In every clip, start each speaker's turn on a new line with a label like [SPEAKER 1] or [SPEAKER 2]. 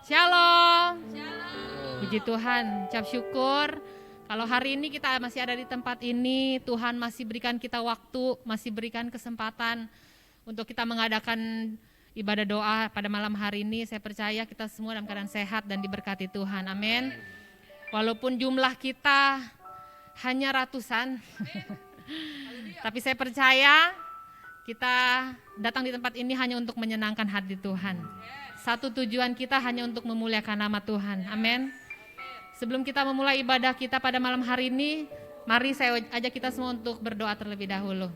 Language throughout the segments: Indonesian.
[SPEAKER 1] Shalom. Puji Tuhan, ucap syukur. Kalau hari ini kita masih ada di tempat ini, Tuhan masih berikan kita waktu, masih berikan kesempatan untuk kita mengadakan ibadah doa pada malam hari ini. Saya percaya kita semua dalam keadaan sehat dan diberkati Tuhan, amin. Walaupun jumlah kita hanya ratusan, tapi saya percaya kita datang di tempat ini hanya untuk menyenangkan hati Tuhan. Satu tujuan kita hanya untuk memuliakan nama Tuhan, amin. Sebelum kita memulai ibadah kita pada malam hari ini, mari saya ajak kita semua untuk berdoa terlebih dahulu.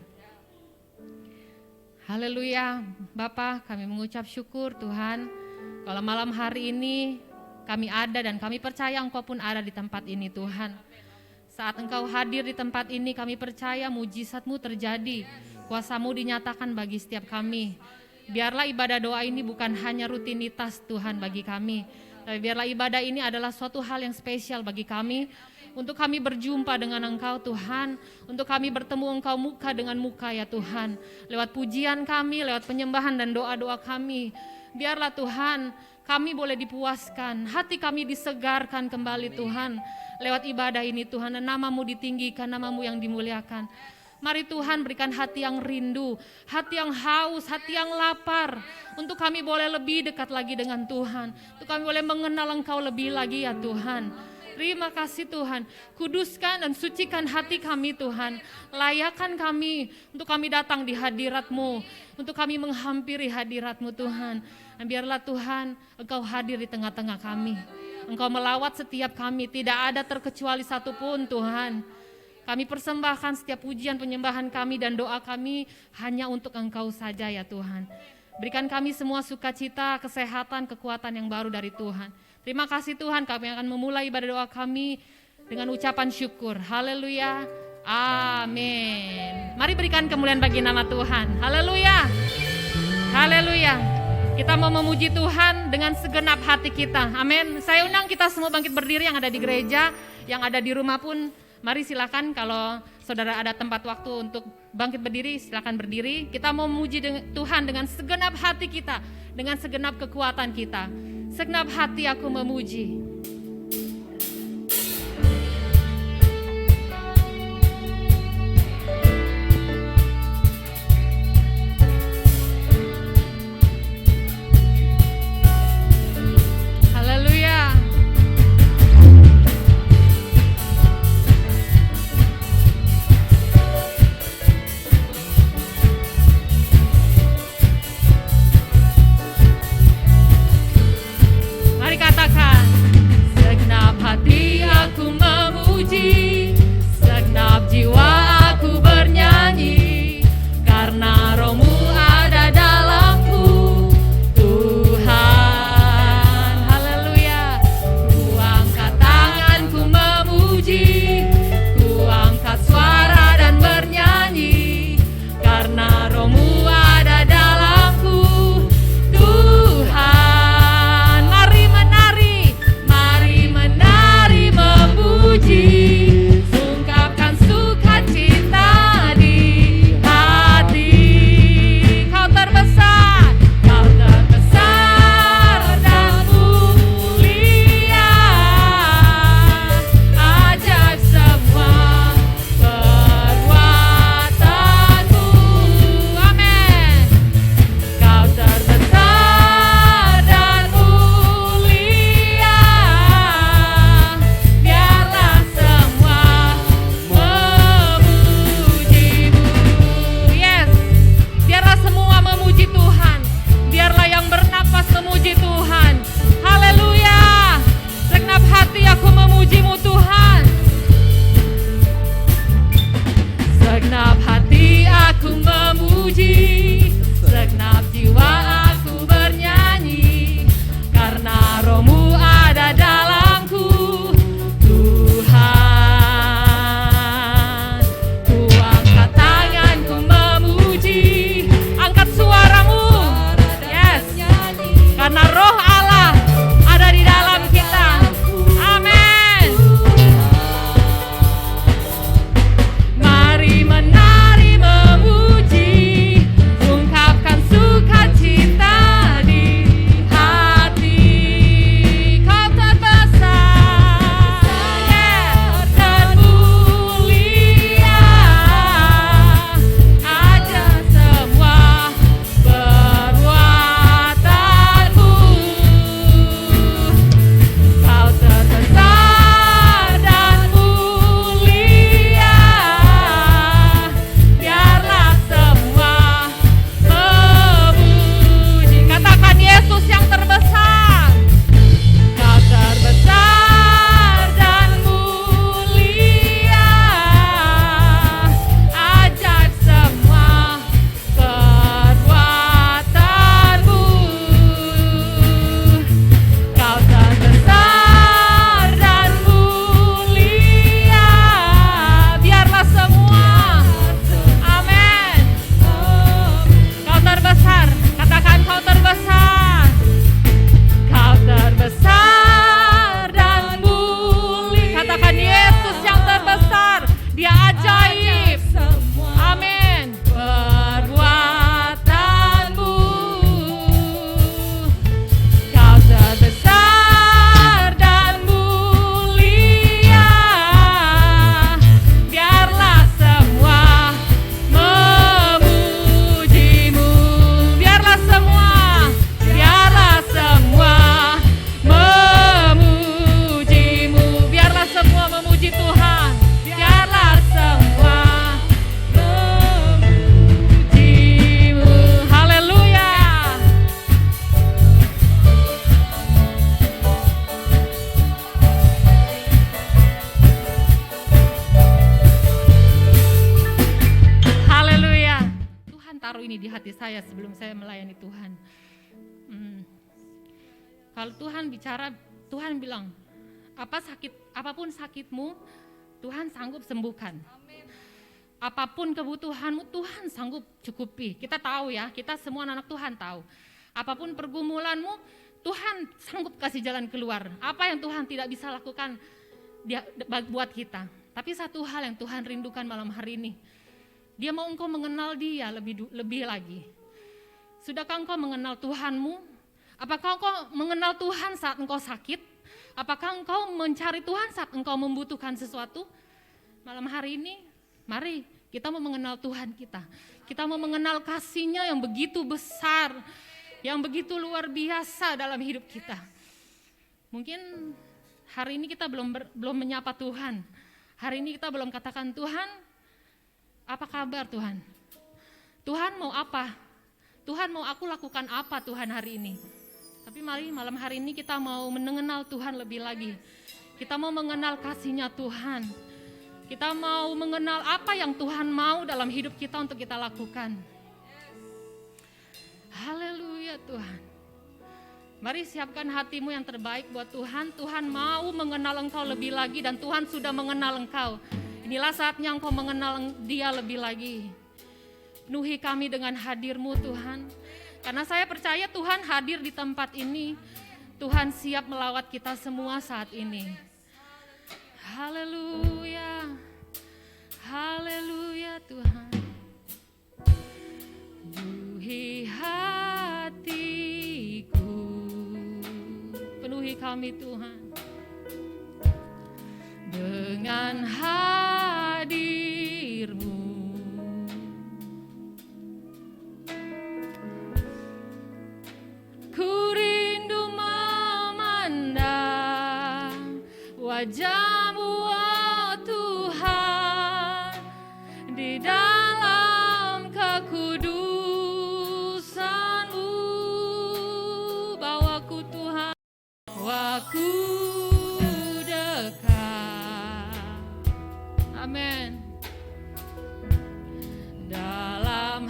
[SPEAKER 1] Haleluya, Bapa, kami mengucap syukur Tuhan, kalau malam hari ini kami ada dan kami percaya Engkau pun ada di tempat ini Tuhan. Saat Engkau hadir di tempat ini, kami percaya mujizat-Mu terjadi, kuasa-Mu dinyatakan bagi setiap kami. Biarlah ibadah doa ini bukan hanya rutinitas Tuhan bagi kami, tapi biarlah ibadah ini adalah suatu hal yang spesial bagi kami, untuk kami berjumpa dengan Engkau Tuhan, untuk kami bertemu Engkau muka dengan muka ya Tuhan, lewat pujian kami, lewat penyembahan dan doa-doa kami. Biarlah Tuhan kami boleh dipuaskan, hati kami disegarkan kembali Tuhan, lewat ibadah ini Tuhan, dan nama-Mu ditinggikan, nama-Mu yang dimuliakan. Mari Tuhan berikan hati yang rindu, hati yang haus, hati yang lapar, untuk kami boleh lebih dekat lagi dengan Tuhan, untuk kami boleh mengenal Engkau lebih lagi ya Tuhan. Terima kasih Tuhan, kuduskan dan sucikan hati kami Tuhan, layakkan kami untuk kami datang di hadirat-Mu, untuk kami menghampiri hadirat-Mu Tuhan. Dan biarlah Tuhan Engkau hadir di tengah-tengah kami, Engkau melawat setiap kami, tidak ada terkecuali satupun Tuhan. Kami persembahkan setiap pujian penyembahan kami dan doa kami hanya untuk Engkau saja ya Tuhan. Berikan kami semua sukacita, kesehatan, kekuatan yang baru dari Tuhan. Terima kasih Tuhan, kami akan memulai ibadah doa kami dengan ucapan syukur. Haleluya, amin. Mari berikan kemuliaan bagi nama Tuhan. Haleluya, haleluya. Kita mau memuji Tuhan dengan segenap hati kita, amin. Saya undang kita semua bangkit berdiri, yang ada di gereja, yang ada di rumah pun. Mari silakan, kalau saudara ada tempat waktu untuk bangkit berdiri, silakan berdiri. Kita mau memuji Tuhan dengan segenap hati kita, dengan segenap kekuatan kita. Segenap hati aku memuji. Mari katakan, hati saya sebelum saya melayani Tuhan. Kalau Tuhan bicara, Tuhan bilang, apapun sakitmu, Tuhan sanggup sembuhkan. Apapun kebutuhanmu, Tuhan sanggup cukupi. Kita tahu ya, kita semua anak Tuhan tahu. Apapun pergumulanmu, Tuhan sanggup kasih jalan keluar. Apa yang Tuhan tidak bisa lakukan buat kita. Tapi satu hal yang Tuhan rindukan malam hari ini, Dia mau engkau mengenal Dia lebih lagi. Sudahkah engkau mengenal Tuhanmu? Apakah engkau mengenal Tuhan saat engkau sakit? Apakah engkau mencari Tuhan saat engkau membutuhkan sesuatu? Malam hari ini, mari kita mau mengenal Tuhan kita. Kita mau mengenal kasih-Nya yang begitu besar, yang begitu luar biasa dalam hidup kita. Mungkin hari ini kita belum menyapa Tuhan. Hari ini kita belum katakan, Tuhan, apa kabar Tuhan? Tuhan mau apa? Tuhan mau aku lakukan apa Tuhan hari ini? Tapi mari malam hari ini kita mau mengenal Tuhan lebih lagi. Kita mau mengenal kasih-Nya Tuhan. Kita mau mengenal apa yang Tuhan mau dalam hidup kita untuk kita lakukan. Haleluya Tuhan. Mari siapkan hatimu yang terbaik buat Tuhan. Tuhan mau mengenal engkau lebih lagi dan Tuhan sudah mengenal engkau. Inilah saatnya engkau mengenal Dia lebih lagi. Penuhi kami dengan hadir-Mu Tuhan. Karena saya percaya Tuhan hadir di tempat ini. Tuhan siap melawat kita semua saat ini. Haleluya. Haleluya Tuhan. Penuhi hatiku. Penuhi kami Tuhan. Dengan hadir-Mu. Ku rindu memandang wajah-Mu, oh Tuhan, di dalam kekudusan-Mu. Bawaku Tuhan, bawaku dekat. Amin. Dalam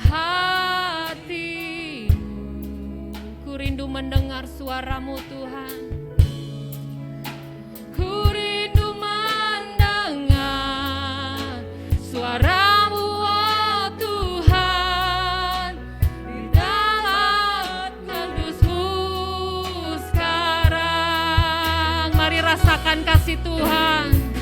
[SPEAKER 1] rindu mendengar suara-Mu Tuhan. Ku rindu mendengar suara-Mu, oh Tuhan, di dalam kudus-Mu sekarang. Mari rasakan kasih Tuhan.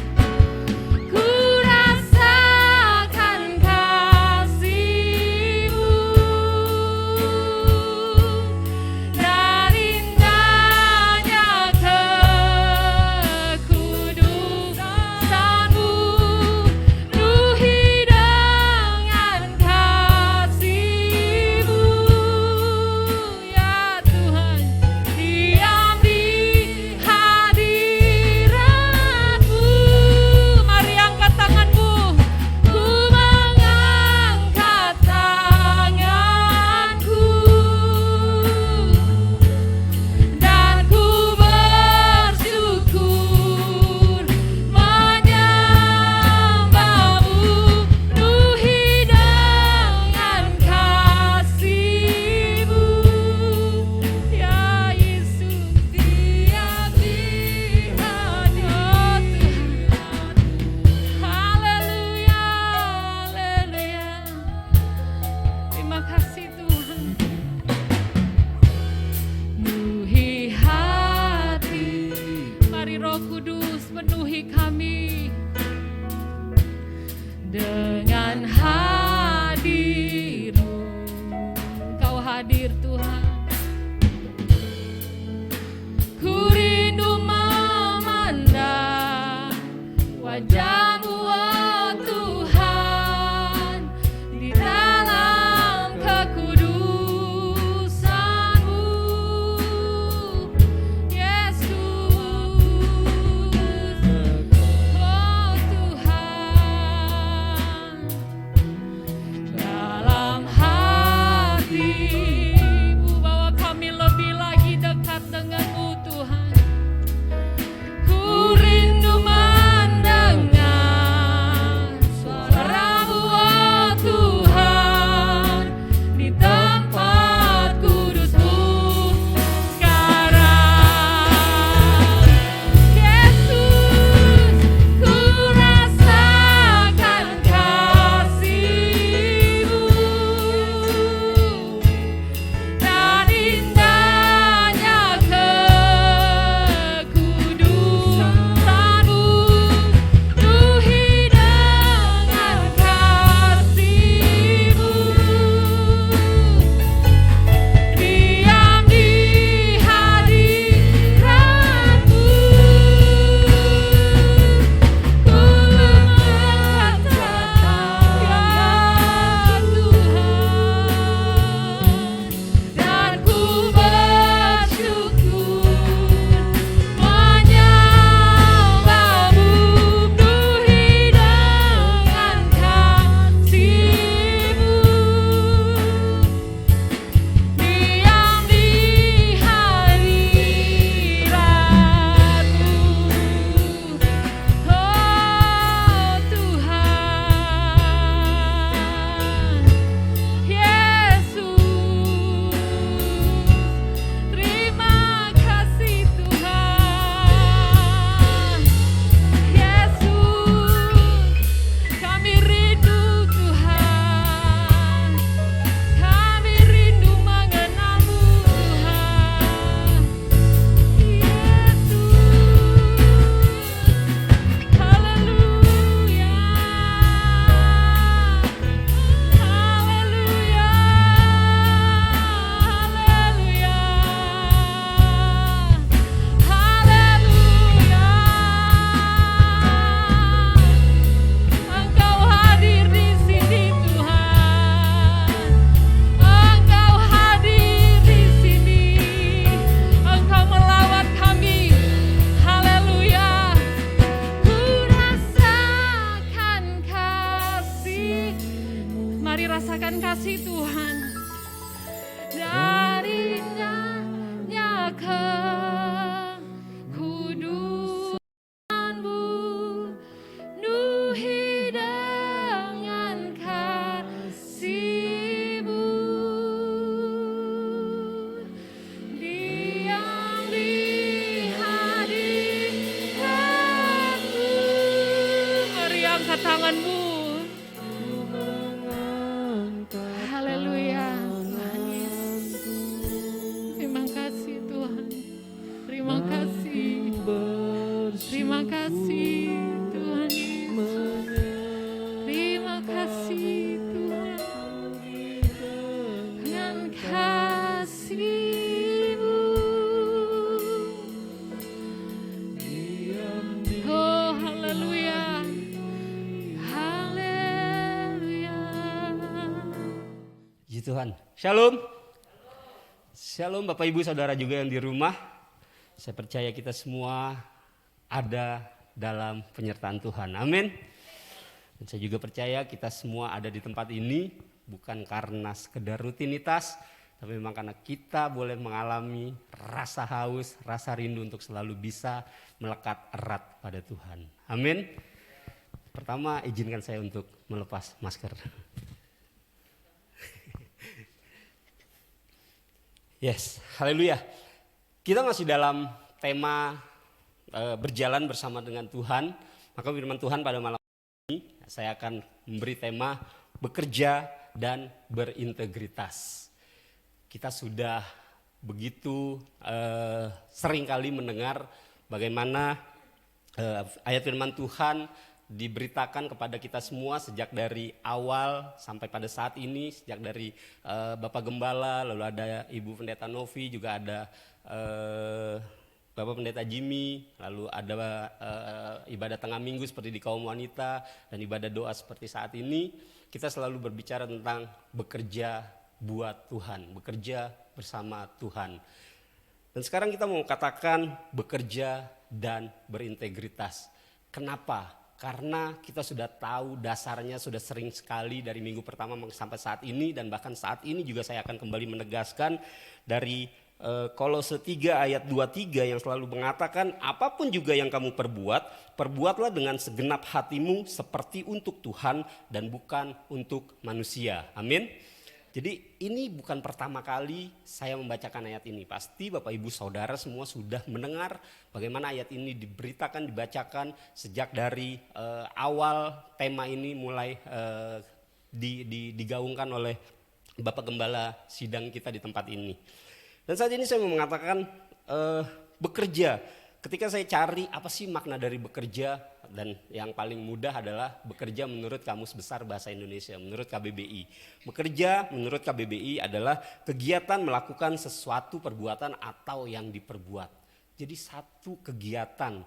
[SPEAKER 1] mengangkat tangan-Mu. Haleluya Tuhan Yesus. Terima kasih Tuhan. Terima kasih. Terima kasih Tuhan Yesus. Terima kasih Tuhan. Dengan kasih-Mu. Oh haleluya. Haleluya.
[SPEAKER 2] Puji Tuhan. Shalom. Shalom Bapak Ibu Saudara juga yang di rumah. Saya percaya kita semua ada dalam penyertaan Tuhan. Amin. Dan saya juga percaya kita semua ada di tempat ini bukan karena sekedar rutinitas, tapi memang karena kita boleh mengalami rasa haus, rasa rindu untuk selalu bisa melekat erat pada Tuhan. Amin. Pertama, izinkan saya untuk melepas masker. Yes, haleluya. Kita masih dalam tema berjalan bersama dengan Tuhan. Maka firman Tuhan pada malam ini saya akan memberi tema bekerja dan berintegritas. Kita sudah begitu sering kali mendengar bagaimana ayat firman Tuhan diberitakan kepada kita semua sejak dari awal sampai pada saat ini, sejak dari Bapak Gembala, lalu ada Ibu Pendeta Novi, juga ada Bapak Pendeta Jimmy, lalu ada ibadah tengah minggu seperti di kaum wanita dan ibadah doa seperti saat ini. Kita selalu berbicara tentang bekerja buat Tuhan, bekerja bersama Tuhan. Dan sekarang kita mau katakan bekerja dan berintegritas. Kenapa? Karena kita sudah tahu dasarnya sudah sering sekali dari minggu pertama sampai saat ini, dan bahkan saat ini juga saya akan kembali menegaskan dari Kolose 3 ayat 23 yang selalu mengatakan apapun juga yang kamu perbuat, perbuatlah dengan segenap hatimu seperti untuk Tuhan dan bukan untuk manusia. Amin. Jadi ini bukan pertama kali saya membacakan ayat ini. Pasti Bapak Ibu Saudara semua sudah mendengar bagaimana ayat ini diberitakan, dibacakan sejak dari awal tema ini mulai digaungkan oleh Bapak Gembala sidang kita di tempat ini. Dan saat ini saya mau mengatakan bekerja. Ketika saya cari apa sih makna dari bekerja, dan yang paling mudah adalah bekerja menurut Kamus Besar Bahasa Indonesia, menurut KBBI. Bekerja menurut KBBI adalah kegiatan melakukan sesuatu perbuatan atau yang diperbuat. Jadi satu kegiatan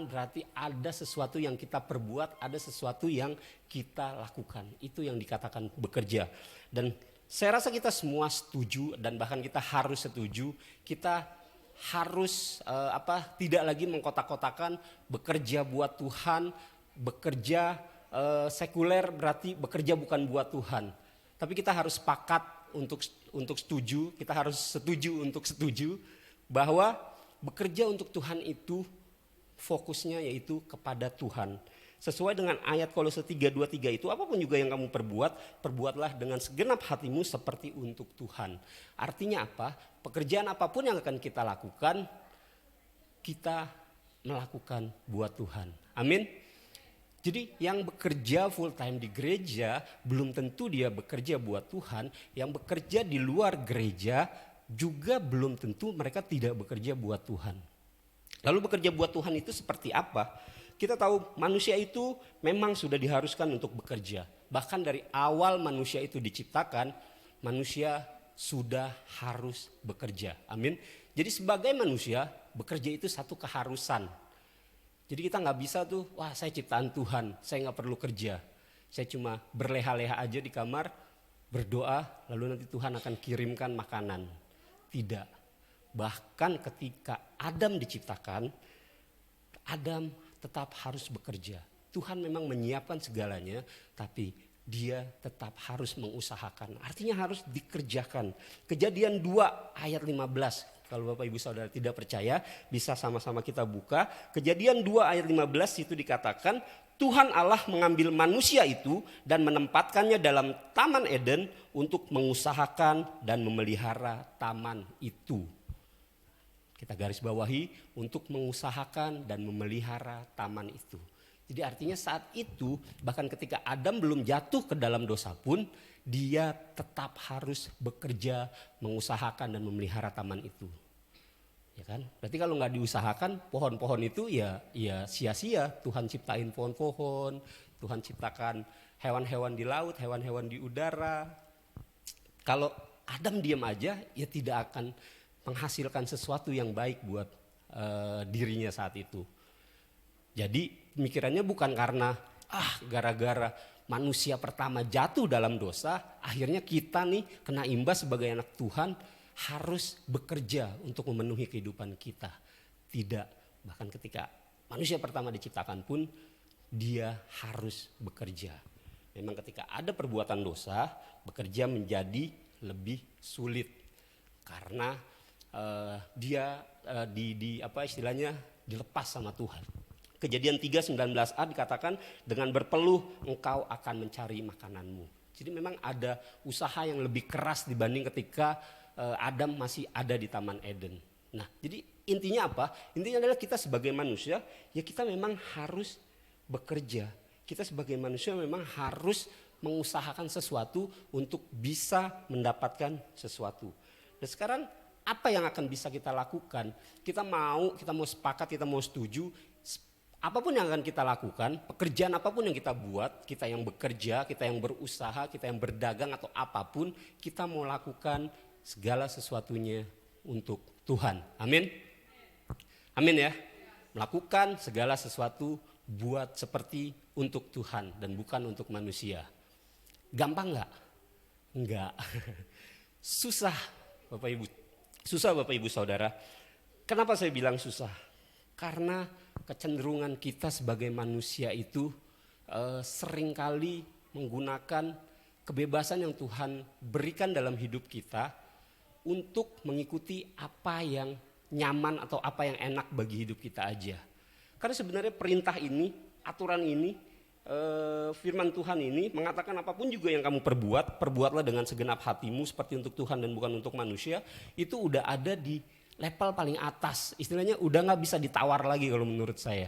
[SPEAKER 2] berarti ada sesuatu yang kita perbuat, ada sesuatu yang kita lakukan. Itu yang dikatakan bekerja. Dan saya rasa kita semua setuju dan bahkan kita harus setuju, kita harus tidak lagi mengkotak-kotakan bekerja buat Tuhan, bekerja sekuler berarti bekerja bukan buat Tuhan. Tapi kita harus sepakat untuk setuju, kita harus setuju untuk setuju bahwa bekerja untuk Tuhan itu fokusnya yaitu kepada Tuhan. Sesuai dengan ayat Kolose 3:23 itu, apapun juga yang kamu perbuat, perbuatlah dengan segenap hatimu seperti untuk Tuhan. Artinya apa? Pekerjaan apapun yang akan kita lakukan, kita melakukan buat Tuhan. Amin. Jadi yang bekerja full time di gereja belum tentu dia bekerja buat Tuhan. Yang bekerja di luar gereja juga belum tentu mereka tidak bekerja buat Tuhan. Lalu bekerja buat Tuhan itu seperti apa? Kita tahu manusia itu memang sudah diharuskan untuk bekerja. Bahkan dari awal manusia itu diciptakan, manusia sudah harus bekerja. Amin. Jadi sebagai manusia, bekerja itu satu keharusan. Jadi kita gak bisa tuh, wah saya ciptaan Tuhan, saya gak perlu kerja. Saya cuma berleha-leha aja di kamar, berdoa, lalu nanti Tuhan akan kirimkan makanan. Tidak. Bahkan ketika Adam diciptakan, Adam tetap harus bekerja. Tuhan memang menyiapkan segalanya, tapi dia tetap harus mengusahakan. Artinya harus dikerjakan. Kejadian 2 ayat 15. Kalau Bapak Ibu Saudara tidak percaya, bisa sama-sama kita buka. Kejadian 2 ayat 15 itu dikatakan, Tuhan Allah mengambil manusia itu dan menempatkannya dalam Taman Eden untuk mengusahakan dan memelihara taman itu. Kita garis bawahi, untuk mengusahakan dan memelihara taman itu. Jadi artinya saat itu bahkan ketika Adam belum jatuh ke dalam dosa pun dia tetap harus bekerja, mengusahakan dan memelihara taman itu. Ya kan? Berarti kalau nggak diusahakan pohon-pohon itu ya sia-sia. Tuhan ciptain pohon-pohon, Tuhan ciptakan hewan-hewan di laut, hewan-hewan di udara. Kalau Adam diam aja ya tidak akan menghasilkan sesuatu yang baik buat dirinya saat itu. Jadi pemikirannya bukan karena gara-gara manusia pertama jatuh dalam dosa, akhirnya kita nih kena imbas sebagai anak Tuhan harus bekerja untuk memenuhi kehidupan kita. Tidak, bahkan ketika manusia pertama diciptakan pun dia harus bekerja. Memang ketika ada perbuatan dosa, bekerja menjadi lebih sulit karena dia dilepas sama Tuhan. Kejadian 3:19a dikatakan dengan berpeluh engkau akan mencari makananmu. Jadi memang ada usaha yang lebih keras dibanding ketika Adam masih ada di Taman Eden. Nah, jadi intinya apa? Intinya adalah kita sebagai manusia ya kita memang harus bekerja. Kita sebagai manusia memang harus mengusahakan sesuatu untuk bisa mendapatkan sesuatu. Dan sekarang apa yang akan bisa kita lakukan? Kita mau sepakat, kita mau setuju. Apapun yang akan kita lakukan, pekerjaan apapun yang kita buat, kita yang bekerja, kita yang berusaha, kita yang berdagang atau apapun, kita mau lakukan segala sesuatunya untuk Tuhan. Amin. Amin ya. Melakukan segala sesuatu buat seperti untuk Tuhan dan bukan untuk manusia. Gampang nggak? Enggak. Susah Bapak Ibu. Susah Bapak Ibu Saudara. Kenapa saya bilang susah? Karena kecenderungan kita sebagai manusia itu seringkali menggunakan kebebasan yang Tuhan berikan dalam hidup kita untuk mengikuti apa yang nyaman atau apa yang enak bagi hidup kita aja. Karena sebenarnya perintah ini, aturan ini, firman Tuhan ini mengatakan apapun juga yang kamu perbuatlah dengan segenap hatimu seperti untuk Tuhan dan bukan untuk manusia. Itu udah ada di level paling atas, istilahnya udah gak bisa ditawar lagi kalau menurut saya.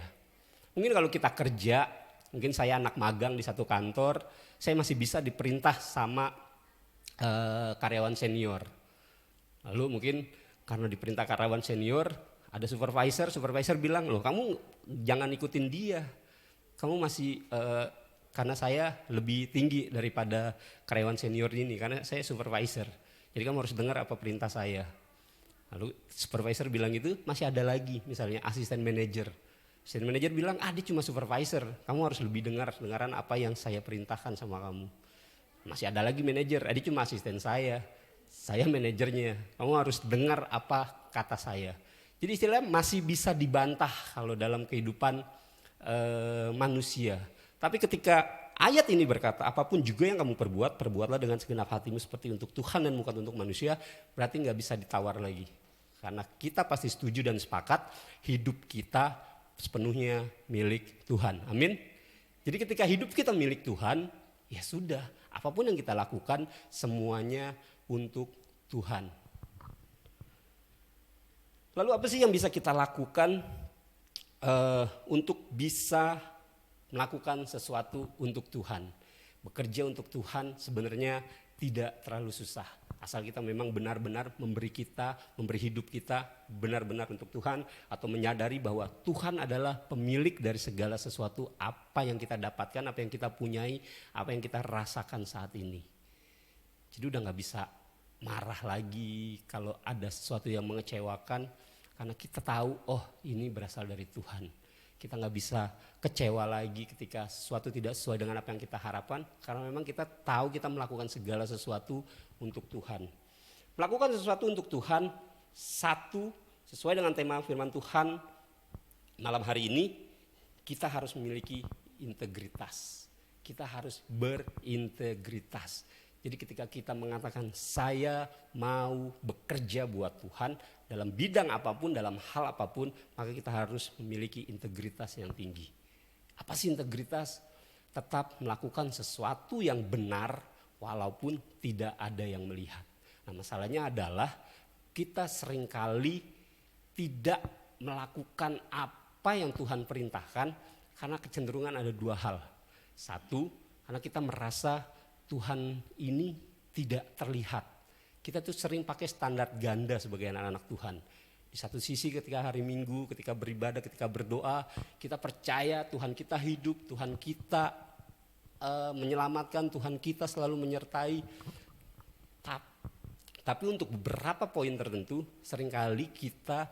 [SPEAKER 2] Mungkin kalau kita kerja, mungkin saya anak magang di satu kantor, saya masih bisa diperintah sama karyawan senior. Lalu mungkin karena diperintah karyawan senior, ada supervisor bilang, loh kamu jangan ikutin dia. Kamu masih, karena saya lebih tinggi daripada karyawan senior ini, karena saya supervisor. Jadi kamu harus dengar apa perintah saya. Lalu supervisor bilang gitu, masih ada lagi misalnya asisten manajer. Asisten manajer bilang, dia cuma supervisor, kamu harus lebih dengaran apa yang saya perintahkan sama kamu. Masih ada lagi manajer, dia cuma asisten saya manajernya, kamu harus dengar apa kata saya. Jadi istilahnya masih bisa dibantah kalau dalam kehidupan manusia. Tapi ketika ayat ini berkata, apapun juga yang kamu perbuatlah dengan segenap hatimu seperti untuk Tuhan dan bukan untuk manusia, berarti gak bisa ditawar lagi. Karena kita pasti setuju dan sepakat hidup kita sepenuhnya milik Tuhan. Amin. Jadi ketika hidup kita milik Tuhan, ya sudah, apapun yang kita lakukan semuanya untuk Tuhan. Lalu apa sih yang bisa kita lakukan untuk bisa melakukan sesuatu untuk Tuhan? Bekerja untuk Tuhan sebenarnya tidak terlalu susah. Asal kita memang benar-benar memberi hidup kita benar-benar untuk Tuhan. Atau menyadari bahwa Tuhan adalah pemilik dari segala sesuatu, apa yang kita dapatkan, apa yang kita punyai, apa yang kita rasakan saat ini. Jadi udah gak bisa marah lagi kalau ada sesuatu yang mengecewakan. Karena kita tahu, ini berasal dari Tuhan. Kita gak bisa kecewa lagi ketika sesuatu tidak sesuai dengan apa yang kita harapkan. Karena memang kita tahu kita melakukan segala sesuatu untuk Tuhan. Melakukan sesuatu untuk Tuhan, satu, sesuai dengan tema firman Tuhan malam hari ini, kita harus memiliki integritas. Kita harus berintegritas. Jadi ketika kita mengatakan saya mau bekerja buat Tuhan dalam bidang apapun, dalam hal apapun, maka kita harus memiliki integritas yang tinggi. Apa sih integritas? Tetap melakukan sesuatu yang benar walaupun tidak ada yang melihat. Nah, masalahnya adalah kita seringkali tidak melakukan apa yang Tuhan perintahkan Karena kecenderungan ada dua hal. Satu, karena kita merasa Tuhan ini tidak terlihat. Kita tuh sering pakai standar ganda sebagai anak-anak Tuhan. Di satu sisi ketika hari Minggu, ketika beribadah, ketika berdoa, kita percaya Tuhan kita hidup, Tuhan kita menyelamatkan, Tuhan kita selalu menyertai. Tapi untuk beberapa poin tertentu, seringkali kita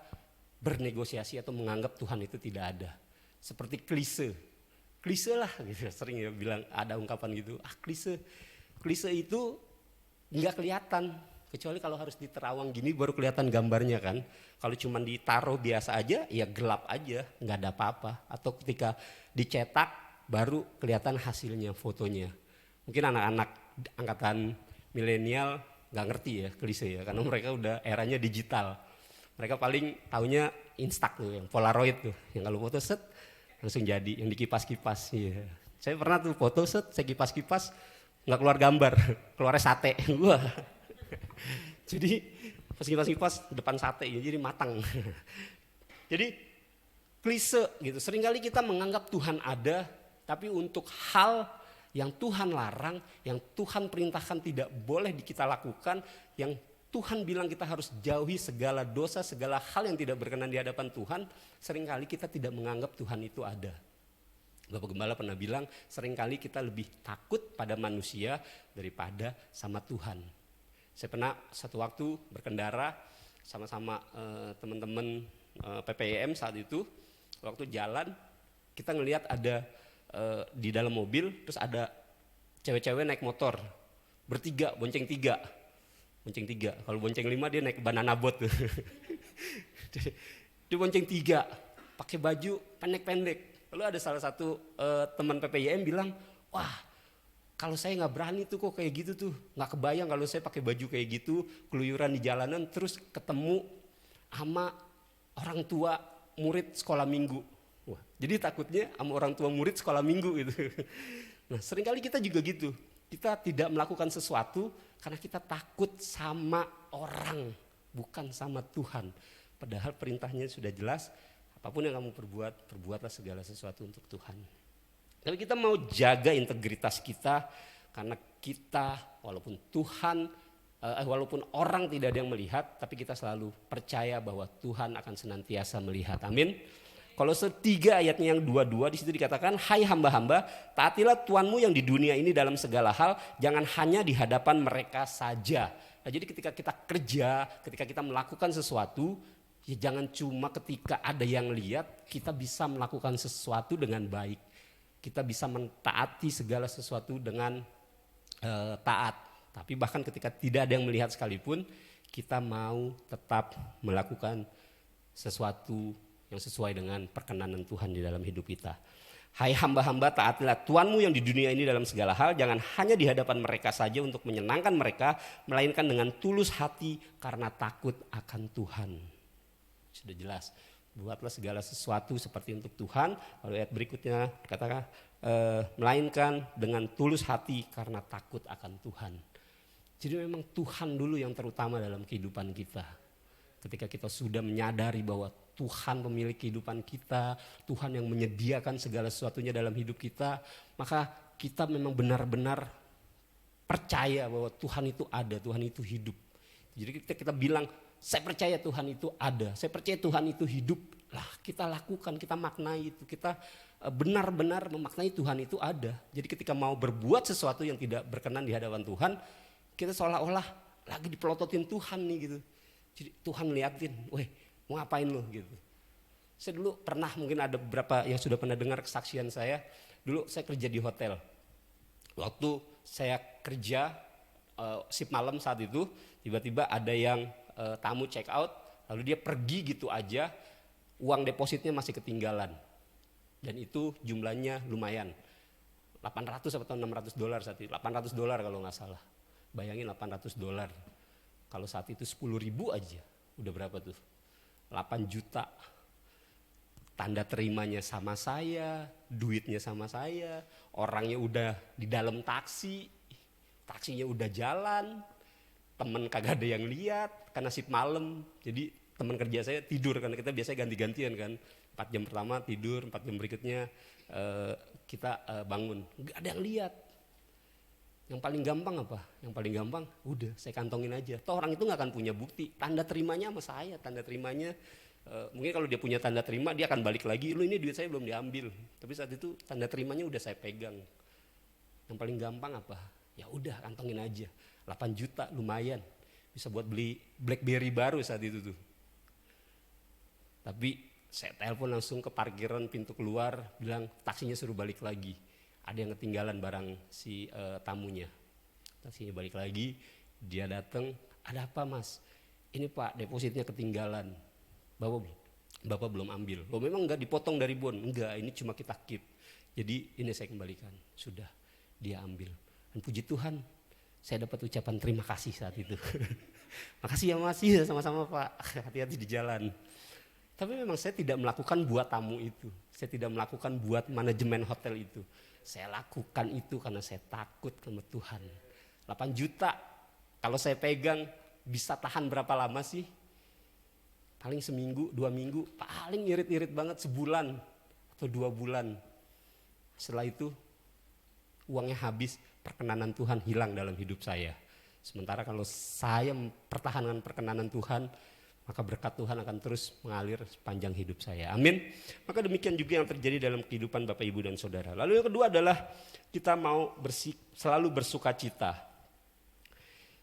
[SPEAKER 2] bernegosiasi atau menganggap Tuhan itu tidak ada. Seperti klise lah gitu. Sering ya bilang ada ungkapan gitu, klise itu nggak kelihatan, kecuali kalau harus diterawang gini baru kelihatan gambarnya kan. Kalau cuma ditaruh biasa aja ya gelap aja, nggak ada apa-apa. Atau ketika dicetak baru kelihatan hasilnya, fotonya. Mungkin anak-anak angkatan milenial nggak ngerti ya klise ya, karena mereka udah eranya digital. Mereka paling taunya Instax tuh, yang Polaroid tuh, yang kalau foto set langsung jadi, yang dikipas-kipas. Iya. Saya pernah tuh foto set, saya kipas-kipas, nggak keluar gambar, keluarnya sate. Wah. Jadi pas kipas-kipas depan sate, ya, jadi matang. Jadi klise gitu. Seringkali kita menganggap Tuhan ada, tapi untuk hal yang Tuhan larang, yang Tuhan perintahkan tidak boleh kita lakukan, yang Tuhan bilang kita harus jauhi segala dosa, segala hal yang tidak berkenan di hadapan Tuhan, seringkali kita tidak menganggap Tuhan itu ada. Bapak Gembala pernah bilang, seringkali kita lebih takut pada manusia daripada sama Tuhan. Saya pernah satu waktu berkendara sama-sama teman-teman PPIM saat itu, waktu jalan kita ngelihat ada di dalam mobil, terus ada cewek-cewek naik motor bertiga, bonceng tiga. Kalau bonceng 5 dia naik banana boat. Dia bonceng 3, pakai baju pendek-pendek. Lalu ada salah satu teman PPIM bilang, wah kalau saya nggak berani tuh kok kayak gitu tuh, nggak kebayang kalau saya pakai baju kayak gitu, keluyuran di jalanan, terus ketemu sama orang tua murid sekolah minggu. Wah, jadi takutnya sama orang tua murid sekolah minggu gitu. Nah seringkali kita juga gitu, kita tidak melakukan sesuatu karena kita takut sama orang, bukan sama Tuhan. Padahal perintahnya sudah jelas, apapun yang kamu perbuat, perbuatlah segala sesuatu untuk Tuhan. Tapi kita mau jaga integritas kita, karena kita walaupun walaupun orang tidak ada yang melihat, tapi kita selalu percaya bahwa Tuhan akan senantiasa melihat. Amin. Kolose 3 ayatnya yang 22 di situ dikatakan, hai hamba-hamba, taatilah Tuhanmu yang di dunia ini dalam segala hal, jangan hanya di hadapan mereka saja. Nah, jadi ketika kita kerja, ketika kita melakukan sesuatu, ya jangan cuma ketika ada yang lihat, kita bisa melakukan sesuatu dengan baik. Kita bisa mentaati segala sesuatu dengan taat. Tapi bahkan ketika tidak ada yang melihat sekalipun, kita mau tetap melakukan sesuatu yang sesuai dengan perkenanan Tuhan di dalam hidup kita. Hai hamba-hamba, taatilah Tuhanmu yang di dunia ini dalam segala hal, jangan hanya di hadapan mereka saja untuk menyenangkan mereka, melainkan dengan tulus hati karena takut akan Tuhan. Sudah jelas, buatlah segala sesuatu seperti untuk Tuhan. Lalu ayat berikutnya katakan, melainkan dengan tulus hati karena takut akan Tuhan. Jadi memang Tuhan dulu yang terutama dalam kehidupan kita. Ketika kita sudah menyadari bahwa Tuhan pemilik kehidupan kita, Tuhan yang menyediakan segala sesuatunya dalam hidup kita, maka kita memang benar-benar percaya bahwa Tuhan itu ada, Tuhan itu hidup. Jadi kita bilang, saya percaya Tuhan itu ada, saya percaya Tuhan itu hidup, lah kita lakukan, kita maknai itu, kita benar-benar memaknai Tuhan itu ada. Jadi ketika mau berbuat sesuatu yang tidak berkenan di hadapan Tuhan, kita seolah-olah lagi dipelototin Tuhan nih gitu. Jadi Tuhan liatin, weh mau ngapain lo gitu. Saya dulu pernah, mungkin ada beberapa yang sudah pernah dengar kesaksian saya. Dulu saya kerja di hotel. Waktu saya kerja shift malam saat itu, tiba-tiba ada yang tamu check out, lalu dia pergi gitu aja, uang depositnya masih ketinggalan. Dan itu jumlahnya lumayan, 800 atau $600 saat itu, $800 kalau nggak salah. Bayangin $800, kalau saat itu 10.000 aja, udah berapa tuh? 8 juta. Tanda terimanya sama saya, duitnya sama saya, orangnya udah di dalam taksi, taksinya udah jalan, temen kagak ada yang lihat karena shift malam. Jadi teman kerja saya tidur, karena kita biasanya ganti-gantian kan. 4 jam pertama tidur, 4 jam berikutnya kita bangun. Gak ada yang lihat. Yang paling gampang apa? Yang paling gampang, udah saya kantongin aja. Toh orang itu gak akan punya bukti. Tanda terimanya sama saya, tanda terimanya mungkin kalau dia punya tanda terima dia akan balik lagi. Lu ini duit saya belum diambil. Tapi saat itu tanda terimanya udah saya pegang. Yang paling gampang apa? Ya udah kantongin aja. 8 juta lumayan. Bisa buat beli BlackBerry baru saat itu tuh. Tapi saya telepon langsung ke parkiran pintu keluar, bilang taksinya suruh balik lagi. Ada yang ketinggalan barang si tamunya. Taksinya balik lagi, dia datang, ada apa mas? Ini pak depositnya ketinggalan. Bapak belum ambil. Loh memang enggak dipotong dari bon? Enggak, ini cuma kita keep. Jadi ini saya kembalikan. Sudah, dia ambil. Dan puji Tuhan, saya dapat ucapan terima kasih saat itu. Makasih ya mas, iya sama-sama pak, hati-hati di jalan. Tapi memang saya tidak melakukan buat tamu itu. Saya tidak melakukan buat manajemen hotel itu. Saya lakukan itu karena saya takut sama Tuhan. 8 juta, kalau saya pegang bisa tahan berapa lama sih? Paling seminggu, 2 minggu, paling irit-irit banget sebulan atau 2 bulan. Setelah itu uangnya habis, perkenanan Tuhan hilang dalam hidup saya. Sementara kalau saya mempertahankan perkenanan Tuhan, maka berkat Tuhan akan terus mengalir sepanjang hidup saya. Amin. Maka demikian juga yang terjadi dalam kehidupan Bapak, Ibu, dan Saudara. Lalu yang kedua adalah kita mau selalu bersuka cita.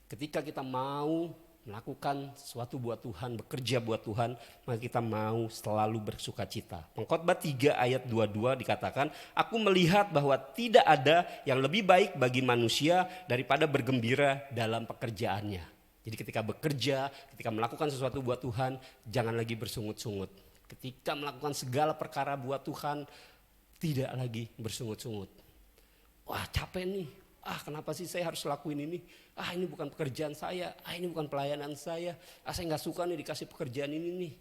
[SPEAKER 2] Ketika kita mau melakukan sesuatu buat Tuhan, bekerja buat Tuhan, maka kita mau selalu bersuka cita. Pengkhotbah 3 ayat 22 dikatakan, aku melihat bahwa tidak ada yang lebih baik bagi manusia daripada bergembira dalam pekerjaannya. Jadi ketika bekerja, ketika melakukan sesuatu buat Tuhan, jangan lagi bersungut-sungut. Ketika melakukan segala perkara buat Tuhan, tidak lagi bersungut-sungut. Wah capek nih, kenapa sih saya harus lakuin ini? Ini bukan pekerjaan saya, ini bukan pelayanan saya. Saya gak suka nih dikasih pekerjaan ini nih.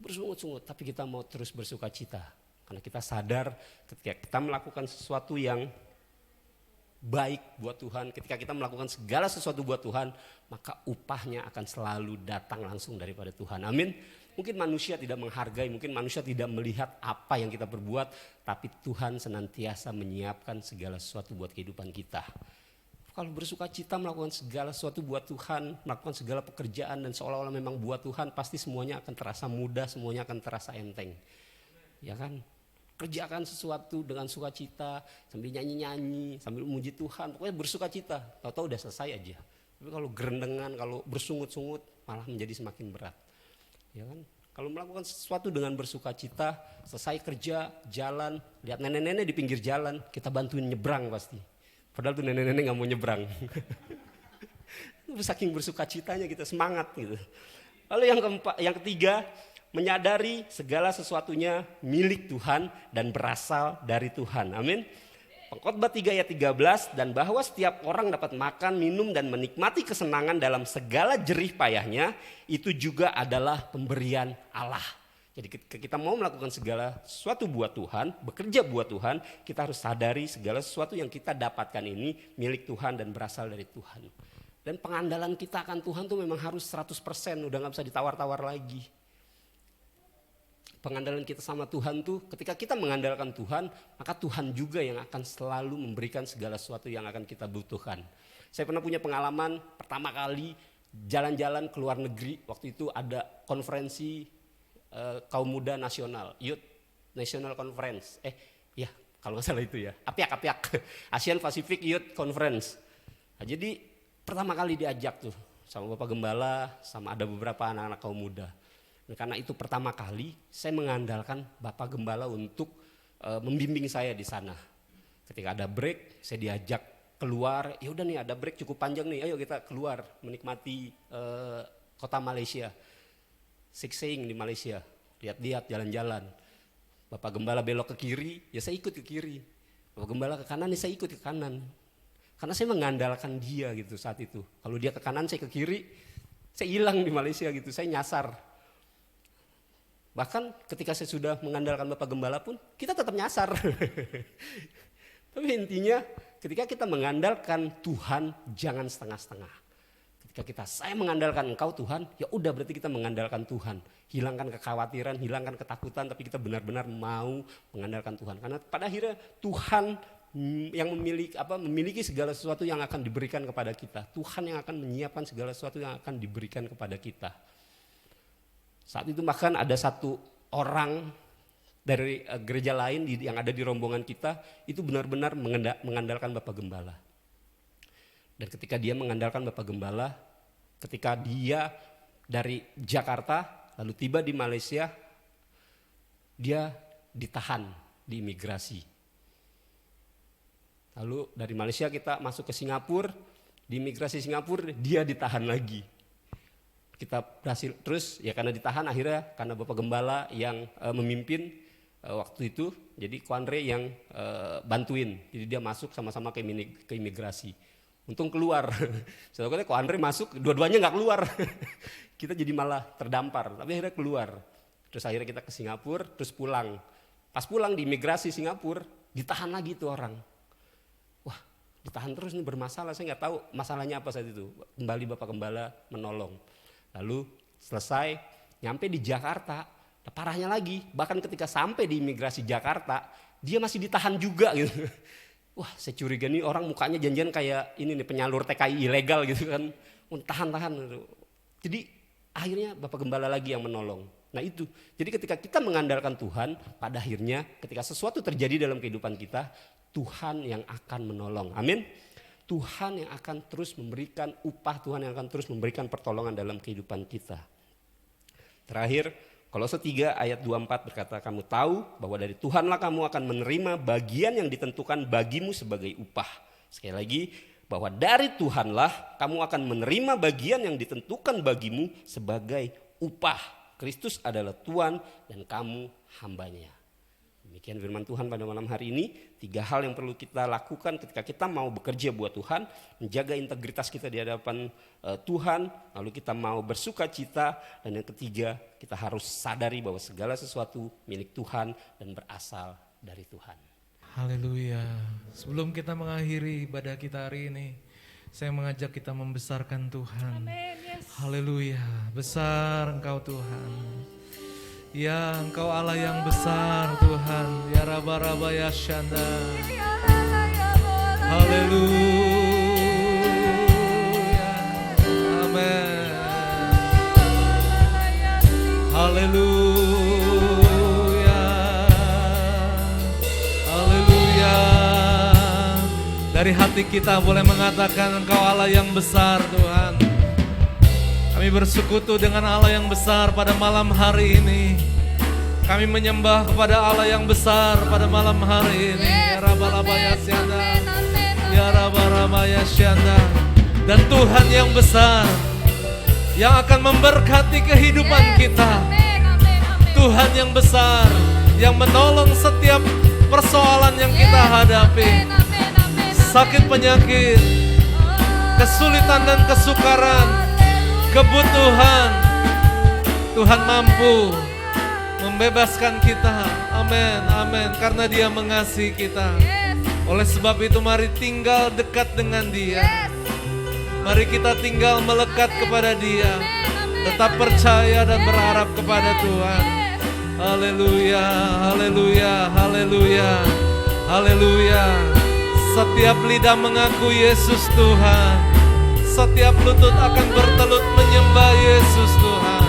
[SPEAKER 2] Bersungut-sungut, tapi kita mau terus bersuka cita. Karena kita sadar ketika kita melakukan sesuatu yang baik buat Tuhan, ketika kita melakukan segala sesuatu buat Tuhan, maka upahnya akan selalu datang langsung daripada Tuhan. Amin. Mungkin manusia tidak menghargai, mungkin manusia tidak melihat apa yang kita perbuat, tapi Tuhan senantiasa menyiapkan segala sesuatu buat kehidupan kita. Kalau bersuka cita melakukan segala sesuatu buat Tuhan, melakukan segala pekerjaan dan seolah-olah memang buat Tuhan, pasti semuanya akan terasa mudah, semuanya akan terasa enteng. Ya kan? Kerjakan sesuatu dengan sukacita, sambil nyanyi-nyanyi, sambil memuji Tuhan, pokoknya bersuka cita. Tahu-tahu udah selesai aja. Tapi kalau gerendengan, kalau bersungut-sungut, malah menjadi semakin berat. Ya kan? Kalau melakukan sesuatu dengan bersuka cita, selesai kerja, jalan, lihat nenek-nenek di pinggir jalan, kita bantuin nyebrang pasti. Padahal tuh nenek-nenek nggak mau nyebrang. Saking bersuka citanya kita semangat gitu. Lalu yang ketiga, menyadari segala sesuatunya milik Tuhan dan berasal dari Tuhan. Amin. Pengkhotbah 3 ayat 13, dan bahwa setiap orang dapat makan, minum, dan menikmati kesenangan dalam segala jerih payahnya, itu juga adalah pemberian Allah. Jadi ketika kita mau melakukan segala sesuatu buat Tuhan, bekerja buat Tuhan, kita harus sadari segala sesuatu yang kita dapatkan ini milik Tuhan dan berasal dari Tuhan. Dan pengandalan kita akan Tuhan tuh memang harus 100%, udah gak bisa ditawar-tawar lagi. Pengandalan kita sama Tuhan tuh, ketika kita mengandalkan Tuhan, maka Tuhan juga yang akan selalu memberikan segala sesuatu yang akan kita butuhkan. Saya pernah punya pengalaman pertama kali jalan-jalan ke luar negeri, waktu itu ada konferensi kaum muda nasional, Youth National Conference. Kalau nggak salah itu ya, APIAK, Asian Pacific Youth Conference. Nah, jadi pertama kali diajak tuh sama Bapak Gembala, sama ada beberapa anak-anak kaum muda. Dan karena itu pertama kali saya mengandalkan Bapak Gembala untuk membimbing saya di sana. Ketika ada break, saya diajak keluar. Ya udah nih ada break cukup panjang nih, ayo kita keluar menikmati kota Malaysia. Sightseeing di Malaysia, lihat-lihat jalan-jalan. Bapak Gembala belok ke kiri, ya saya ikut ke kiri. Bapak Gembala ke kanan, ya saya ikut ke kanan. Karena saya mengandalkan dia gitu saat itu. Kalau dia ke kanan, saya ke kiri, saya hilang di Malaysia gitu, saya nyasar. Bahkan ketika saya sudah mengandalkan Bapak Gembala pun, kita tetap nyasar. Tapi intinya ketika kita mengandalkan Tuhan, jangan setengah-setengah. Ketika saya mengandalkan Engkau Tuhan, ya udah berarti kita mengandalkan Tuhan. Hilangkan kekhawatiran, hilangkan ketakutan, tapi kita benar-benar mau mengandalkan Tuhan. Karena pada akhirnya Tuhan yang memiliki segala sesuatu yang akan diberikan kepada kita. Tuhan yang akan menyiapkan segala sesuatu yang akan diberikan kepada kita. Saat itu bahkan ada satu orang dari gereja lain yang ada di rombongan kita, itu benar-benar mengandalkan Bapak Gembala. Dan ketika dia mengandalkan Bapak Gembala, ketika dia dari Jakarta lalu tiba di Malaysia, dia ditahan di imigrasi. Lalu dari Malaysia kita masuk ke Singapura, di imigrasi Singapura dia ditahan lagi. Kita berhasil terus ya, karena ditahan akhirnya karena Bapak Gembala yang memimpin waktu itu, jadi Ko Andre yang bantuin. Jadi dia masuk sama-sama ke imigrasi. Untung keluar. Soalnya Ko Andre masuk, dua-duanya nggak keluar. Kita jadi malah terdampar, tapi akhirnya keluar. Terus akhirnya kita ke Singapura, terus pulang. Pas pulang di imigrasi Singapura, ditahan lagi tuh orang. Wah, ditahan terus nih, bermasalah. Saya nggak tahu masalahnya apa saat itu. Kembali Bapak Gembala menolong. Lalu selesai, nyampe di Jakarta, parahnya lagi. Bahkan ketika sampai di imigrasi Jakarta, dia masih ditahan juga gitu. Wah, saya curiga nih orang mukanya janjian kayak ini nih, penyalur TKI ilegal gitu kan. Tahan-tahan. Jadi akhirnya Bapak Gembala lagi yang menolong. Nah itu, jadi ketika kita mengandalkan Tuhan, pada akhirnya ketika sesuatu terjadi dalam kehidupan kita, Tuhan yang akan menolong. Amin. Tuhan yang akan terus memberikan upah, Tuhan yang akan terus memberikan pertolongan dalam kehidupan kita. Terakhir, Kolose 3 ayat 24 berkata, kamu tahu bahwa dari Tuhanlah kamu akan menerima bagian yang ditentukan bagimu sebagai upah. Sekali lagi, bahwa dari Tuhanlah kamu akan menerima bagian yang ditentukan bagimu sebagai upah. Kristus adalah Tuhan dan kamu hambanya. Demikian firman Tuhan pada malam hari ini. 3 hal yang perlu kita lakukan ketika kita mau bekerja buat Tuhan. Menjaga integritas kita di hadapan Tuhan. Lalu kita mau bersuka cita. Dan yang ketiga, kita harus sadari bahwa segala sesuatu milik Tuhan dan berasal dari Tuhan.
[SPEAKER 3] Haleluya. Sebelum kita mengakhiri ibadah kita hari ini, saya mengajak kita membesarkan Tuhan.
[SPEAKER 1] Amin, yes.
[SPEAKER 3] Haleluya. Besar Engkau Tuhan. Ya, Engkau Allah yang besar Tuhan. Ya Raba-Raba ya Syanda. Haleluya. Amin. Haleluya. Haleluya. Dari hati kita boleh mengatakan Engkau Allah yang besar Tuhan. Kami bersekutu dengan Allah yang besar pada malam hari ini. Kami menyembah kepada Allah yang besar pada malam hari ini. Ya Rabalabaya Syanda. Ya Rabarabaya Syanda. Dan Tuhan yang besar yang akan memberkati kehidupan kita. Tuhan yang besar yang menolong setiap persoalan yang kita hadapi. Sakit penyakit, kesulitan dan kesukaran, kebutuhan, Tuhan mampu membebaskan kita. Amin, amin. Karena Dia mengasihi kita. Oleh sebab itu mari tinggal dekat dengan Dia. Mari kita tinggal melekat kepada Dia. Tetap percaya dan berharap kepada Tuhan. Haleluya, haleluya, haleluya, haleluya. Setiap lidah mengaku Yesus Tuhan. Setiap lutut akan bertelut menyembah Yesus Tuhan.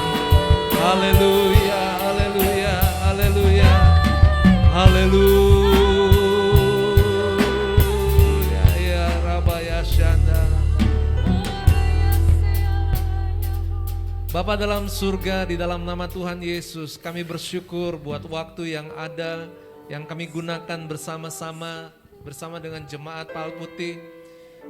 [SPEAKER 3] Haleluya, haleluya, haleluya, haleluya. Ya Rabaya Syanda. Bapa dalam surga, di dalam nama Tuhan Yesus, kami bersyukur buat waktu yang ada, yang kami gunakan bersama-sama dengan jemaat Pal Putih.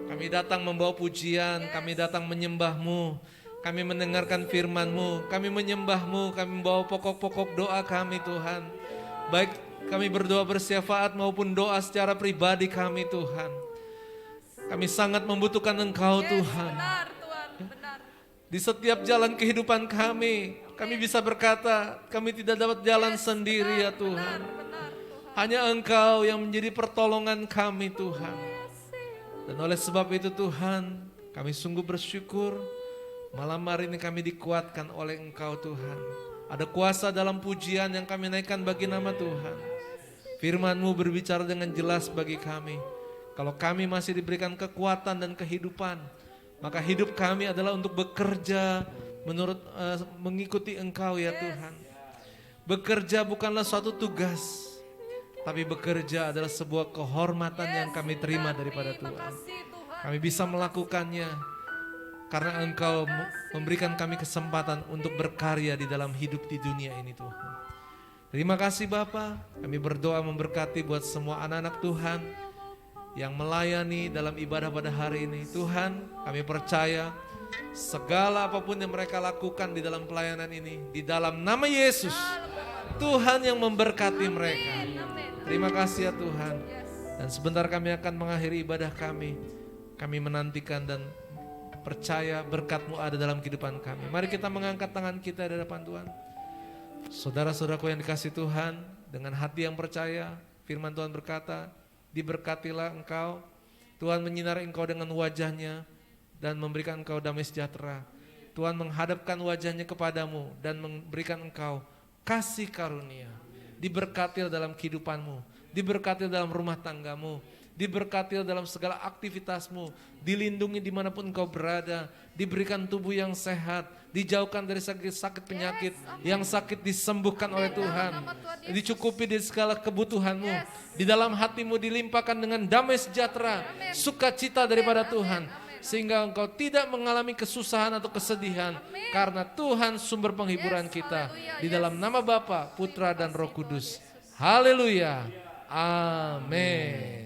[SPEAKER 3] Kami datang membawa pujian, kami datang menyembah-Mu, kami mendengarkan firman-Mu, kami menyembah-Mu, kami membawa pokok-pokok doa kami Tuhan. Baik kami berdoa bersyafaat maupun doa secara pribadi kami Tuhan. Kami sangat membutuhkan Engkau Tuhan.
[SPEAKER 1] Benar, Tuhan, benar.
[SPEAKER 3] Di setiap jalan kehidupan kami bisa berkata, kami tidak dapat jalan sendiri ya Tuhan. Hanya Engkau yang menjadi pertolongan kami Tuhan. Dan oleh sebab itu Tuhan, kami sungguh bersyukur Malam hari ini kami dikuatkan oleh Engkau Tuhan. Ada kuasa dalam pujian yang kami naikkan bagi nama Tuhan. Firman-Mu berbicara dengan jelas bagi kami. Kalau kami masih diberikan kekuatan dan kehidupan, maka hidup kami adalah untuk bekerja menurut mengikuti Engkau ya Tuhan. Bekerja bukanlah suatu tugas, tapi bekerja adalah sebuah kehormatan yang kami terima daripada Tuhan. Kami bisa melakukannya karena Engkau memberikan kami kesempatan untuk berkarya di dalam hidup di dunia ini Tuhan. Terima kasih Bapa. Kami berdoa memberkati buat semua anak-anak Tuhan yang melayani dalam ibadah pada hari ini. Tuhan, kami percaya segala apapun yang mereka lakukan di dalam pelayanan ini, di dalam nama Yesus, Tuhan yang memberkati mereka. Terima kasih ya Tuhan. Dan sebentar kami akan mengakhiri ibadah kami. Kami menantikan dan percaya berkat-Mu ada dalam kehidupan kami. Mari kita mengangkat tangan kita di hadapan Tuhan. Saudara-saudaraku yang dikasihi Tuhan, dengan hati yang percaya, firman Tuhan berkata, diberkatilah engkau, Tuhan menyinari engkau dengan wajahnya dan memberikan engkau damai sejahtera. Tuhan menghadapkan wajahnya kepadamu dan memberikan engkau kasih karunia. Diberkati dalam kehidupanmu, diberkati dalam rumah tanggamu, diberkati dalam segala aktivitasmu, dilindungi dimanapun engkau berada, diberikan tubuh yang sehat, dijauhkan dari sakit penyakit, yang sakit disembuhkan oleh Tuhan, dicukupi di segala kebutuhanmu, di dalam hatimu dilimpahkan dengan damai sejahtera, sukacita daripada Tuhan, sehingga engkau tidak mengalami kesusahan atau kesedihan, karena Tuhan sumber penghiburan kita, di dalam nama Bapa, Putra dan Roh Kudus. Haleluya, amin.